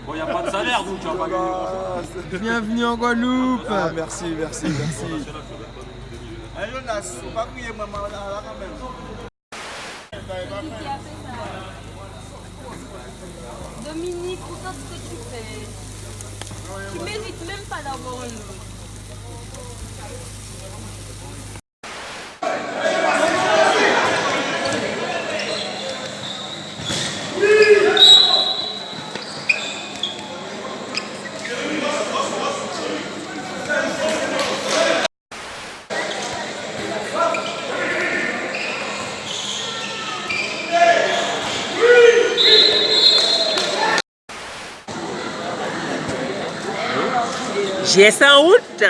Bon, il n'y a pas de salaire, donc tu vas pas gagner grand-chose. Bienvenue en Guadeloupe. Ah, merci, merci, merci. Hey Jonas, faut pas crier maman là quand même. Dominique, pourquoi ce que tu fais? Tu mérites même pas d'avoir un autre. J'ai ça en route.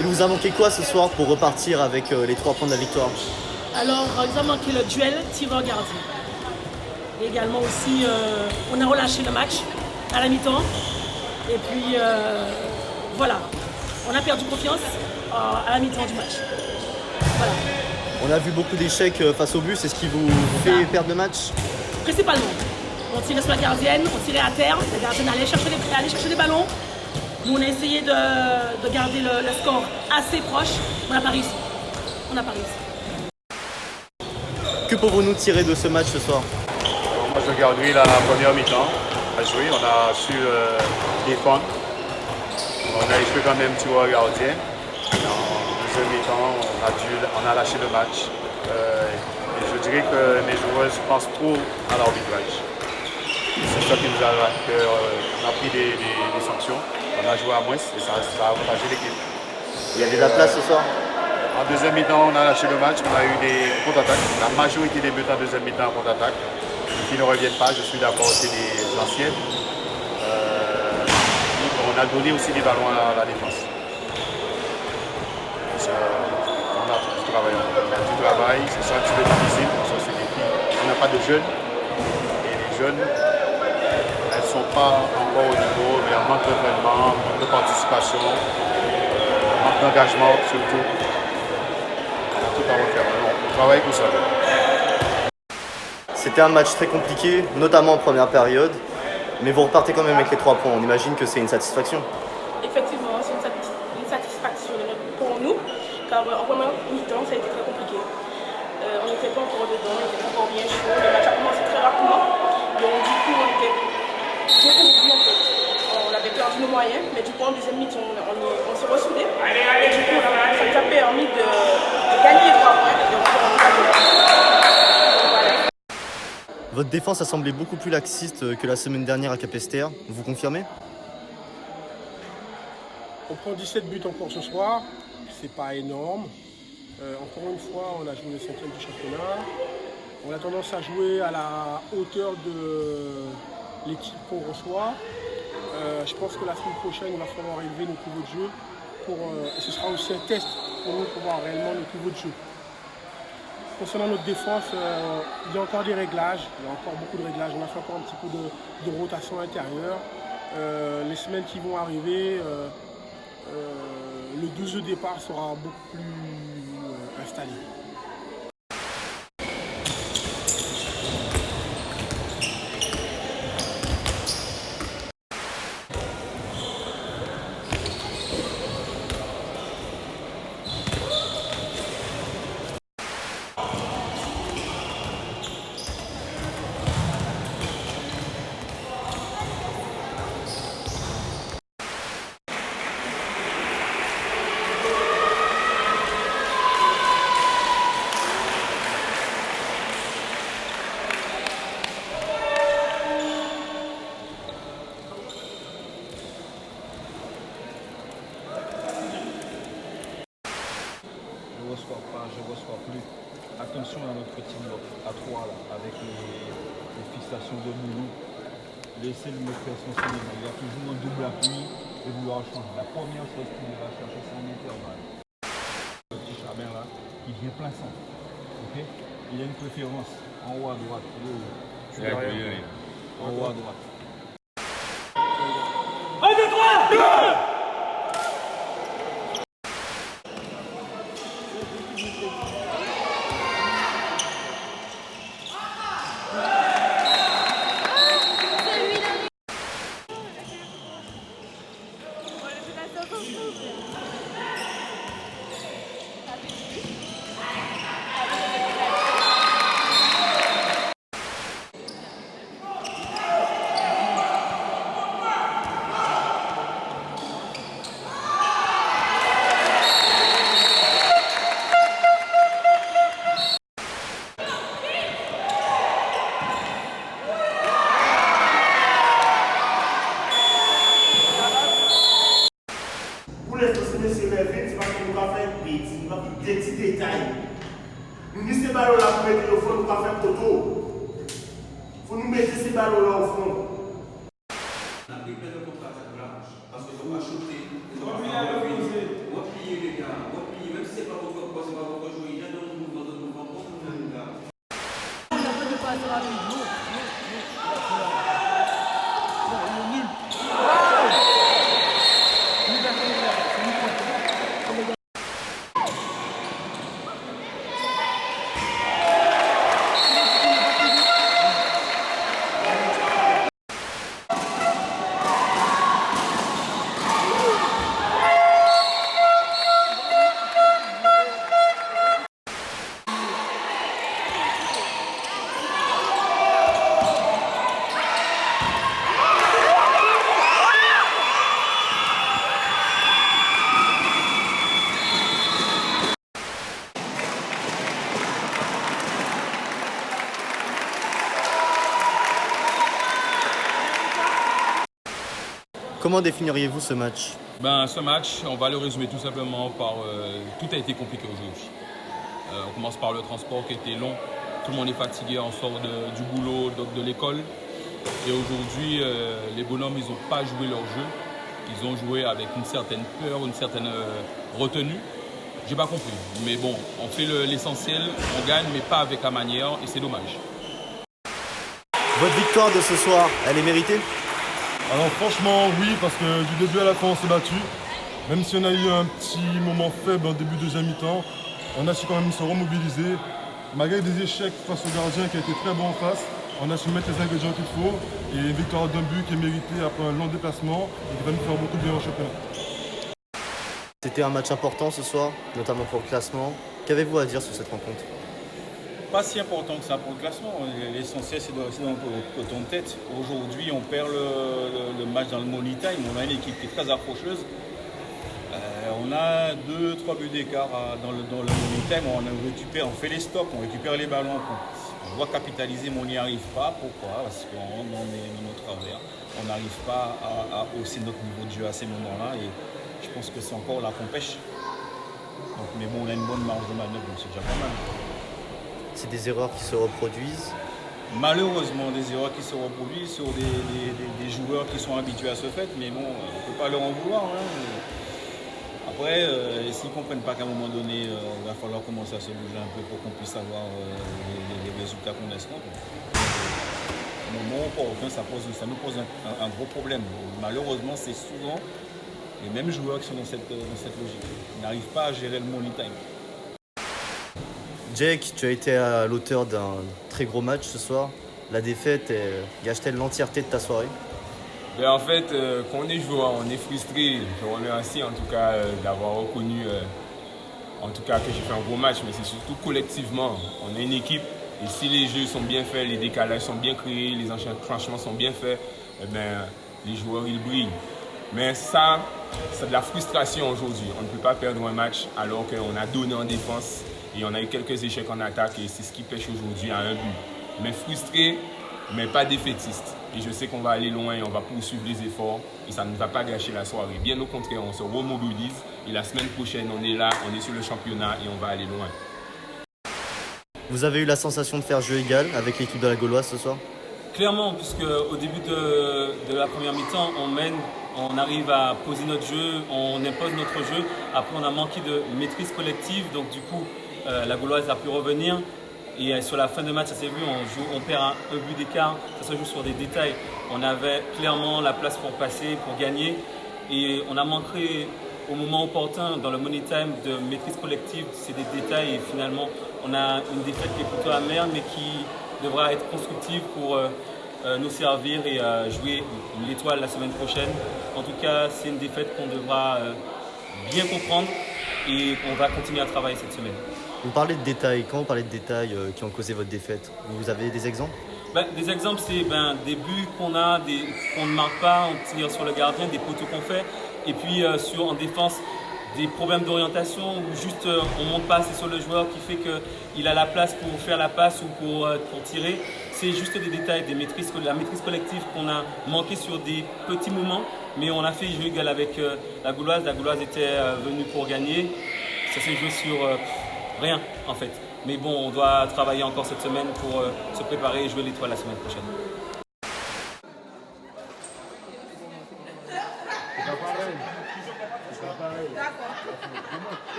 Il vous a manqué quoi ce soir pour repartir avec les 3 points de la victoire? Alors, il nous a manqué le duel tireur-gardien. Et également aussi, on a relâché le match à la mi-temps. Et puis, voilà, on a perdu confiance à la mi-temps du match. Voilà. On a vu beaucoup d'échecs face au but, c'est ce qui vous fait perdre le match? Principalement, on tirait sur la gardienne, on tirait à terre, la gardienne allait chercher les ballons. Nous, on a essayé de garder le score assez proche, mais on n'a pas réussi. Que pouvons-nous tirer de ce match ce soir? Moi, je garderai la première mi-temps à jouer. On a su défendre. On a échoué quand même tireur gardien. En deuxième mi-temps, on a lâché le match. Et je dirais que mes joueurs pensent trop à l'arbitrage. C'est ça qui nous a on a pris des sanctions. On a joué à moins et ça a avantagé l'équipe. Il y avait de la place ce soir? En deuxième mi-temps, on a lâché le match. On a eu des contre-attaques. La majorité des buts en deuxième mi-temps en contre-attaque. Qui ne reviennent pas, je suis d'accord, c'est des anciennes. On a donné aussi des ballons à la défense. On a du travail, c'est ça un petit peu difficile, parce que c'est des filles. On n'a pas de jeunes, et les jeunes, elles ne sont pas encore au niveau, mais elles manquent d'entraînement, manque de participation, manque d'engagement surtout. On a tout à refaire, on travaille pour ça. C'était un match très compliqué, notamment en première période, mais vous repartez quand même avec les 3 points. On imagine que c'est une satisfaction. Effectivement, c'est une satisfaction pour nous, car en première mi-temps, ça a été très compliqué. On n'était pas encore dedans, on n'était pas encore bien chaud. Le match a commencé très rapidement, donc du coup, on était bien conduits en fait. On avait perdu nos moyens, mais du coup, en deuxième mi-temps, on s'est ressoudés. Et du coup, ça nous a permis de gagner les 3 points. Votre défense a semblé beaucoup plus laxiste que la semaine dernière à Capesterre. Vous confirmez? On prend 17 buts encore ce soir, c'est pas énorme. Encore une fois, on a joué le 5e du championnat. On a tendance à jouer à la hauteur de l'équipe qu'on reçoit. Je pense que la semaine prochaine, il va falloir élever nos niveaux de jeu. Et ce sera aussi un test pour nous pour voir réellement notre niveau de jeu. Concernant notre défense, il y a encore des réglages, il y a encore beaucoup de réglages. On a fait encore un petit peu de rotation intérieure. Les semaines qui vont arriver, le 12 de départ sera beaucoup plus installé. Je ne reçois plus. Attention à notre teamwork à 3 là, avec les fixations de Moulou. Laissez-le me faire son cinéma. Il y a toujours un double appui et vouloir changer. La première chose qu'il va chercher, c'est un intervalle. Le petit Chabin là, qui vient plein centre. Okay? Il a une préférence en haut à droite. En haut à droite. 1, 2, 3 des petits détails. Nous mettons ces ballons là pour mettre au fond, nous ne pas faire photo. Il faut nous mettre ces ballons là au fond. Parce qu'il ne faut pas shooter, il ne faut pas replier les Comment définiriez-vous ce match? Ce match, on va le résumer tout simplement par... tout a été compliqué aujourd'hui. On commence par le transport qui était long. Tout le monde est fatigué, on sort du boulot, de l'école. Et aujourd'hui, les bonhommes, ils n'ont pas joué leur jeu. Ils ont joué avec une certaine peur, une certaine retenue. J'ai pas compris. Mais bon, on fait l'essentiel, on gagne, mais pas avec la manière, et c'est dommage. Votre victoire de ce soir, elle est méritée? Alors franchement, oui, parce que du début à la fin, on s'est battu. Même si on a eu un petit moment faible en début de deuxième mi-temps, on a su quand même se remobiliser. Malgré des échecs face au gardien qui a été très bon en face, on a su mettre les ingrédients qu'il faut. Et une victoire d'un but qui est méritée après un long déplacement et qui va nous faire beaucoup de bien au championnat. C'était un match important ce soir, notamment pour le classement. Qu'avez-vous à dire sur cette rencontre? Pas si important que ça pour le classement. L'essentiel, c'est dans notre peloton de tête. Aujourd'hui, on perd le match dans le money time. On a une équipe qui est très approcheuse. On a 2-3 buts d'écart dans le money time. On fait les stops, on récupère les ballons. On doit capitaliser, mais on n'y arrive pas. Pourquoi? Parce qu'on est dans notre travers. On n'arrive pas à hausser notre niveau de jeu à ces moments-là. Et je pense que c'est encore là qu'on pêche. Donc, mais bon, on a une bonne marge de manœuvre, donc c'est déjà pas mal. C'est des erreurs qui se reproduisent? Malheureusement, des erreurs qui se reproduisent sur des joueurs qui sont habitués à ce fait, mais bon, on ne peut pas leur en vouloir. Après, s'ils ne comprennent pas qu'à un moment donné, il va falloir commencer à se bouger un peu pour qu'on puisse avoir les résultats qu'on escompte. Au moment opportun, ça nous pose un gros problème. Malheureusement, c'est souvent les mêmes joueurs qui sont dans cette logique. Ils n'arrivent pas à gérer le money time. Jake, tu as été à l'auteur d'un très gros match ce soir. La défaite gâche-t-elle l'entièreté de ta soirée? En fait, quand on est joueur, on est frustré. Je remercie en tout cas d'avoir reconnu en tout cas que j'ai fait un gros match, mais c'est surtout collectivement. On est une équipe et si les jeux sont bien faits, les décalages sont bien créés, les enclenchements sont bien faits, les joueurs ils brillent. Mais ça, c'est de la frustration aujourd'hui. On ne peut pas perdre un match alors qu'on a donné en défense. Et on a eu quelques échecs en attaque et c'est ce qui pêche aujourd'hui à un but. Mais frustré, mais pas défaitiste. Et je sais qu'on va aller loin et on va poursuivre les efforts et ça ne va pas gâcher la soirée. Bien au contraire, on se remobilise et la semaine prochaine, on est là, on est sur le championnat et on va aller loin. Vous avez eu la sensation de faire jeu égal avec l'équipe de la Gauloise ce soir? Clairement, puisque au début de la première mi-temps, on mène, on arrive à poser notre jeu, on impose notre jeu. Après, on a manqué de maîtrise collective, donc du coup, la Gauloise a pu revenir et sur la fin de match, ça s'est vu, on perd un but d'écart, ça se joue sur des détails. On avait clairement la place pour passer, pour gagner et on a manqué au moment opportun dans le money time de maîtrise collective, c'est des détails et finalement on a une défaite qui est plutôt amère mais qui devra être constructive pour nous servir et jouer l'étoile la semaine prochaine. En tout cas, c'est une défaite qu'on devra bien comprendre et on va continuer à travailler cette semaine. Vous parlez de détails. Quand vous parlez de détails qui ont causé votre défaite, vous avez des exemples? Des exemples, c'est des buts qu'on a, qu'on ne marque pas, on tire sur le gardien, des poteaux qu'on fait. Et puis en défense, des problèmes d'orientation où juste on ne monte pas assez sur le joueur qui fait qu'il a la place pour faire la passe ou pour tirer. C'est juste des détails, la maîtrise collective qu'on a manqué sur des petits moments. Mais on a fait jeu égal avec la Gauloise. La Gauloise était venue pour gagner. Ça s'est joué sur rien en fait. Mais bon, on doit travailler encore cette semaine pour se préparer et jouer l'étoile la semaine prochaine. D'accord.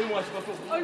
Et moi, je suis pas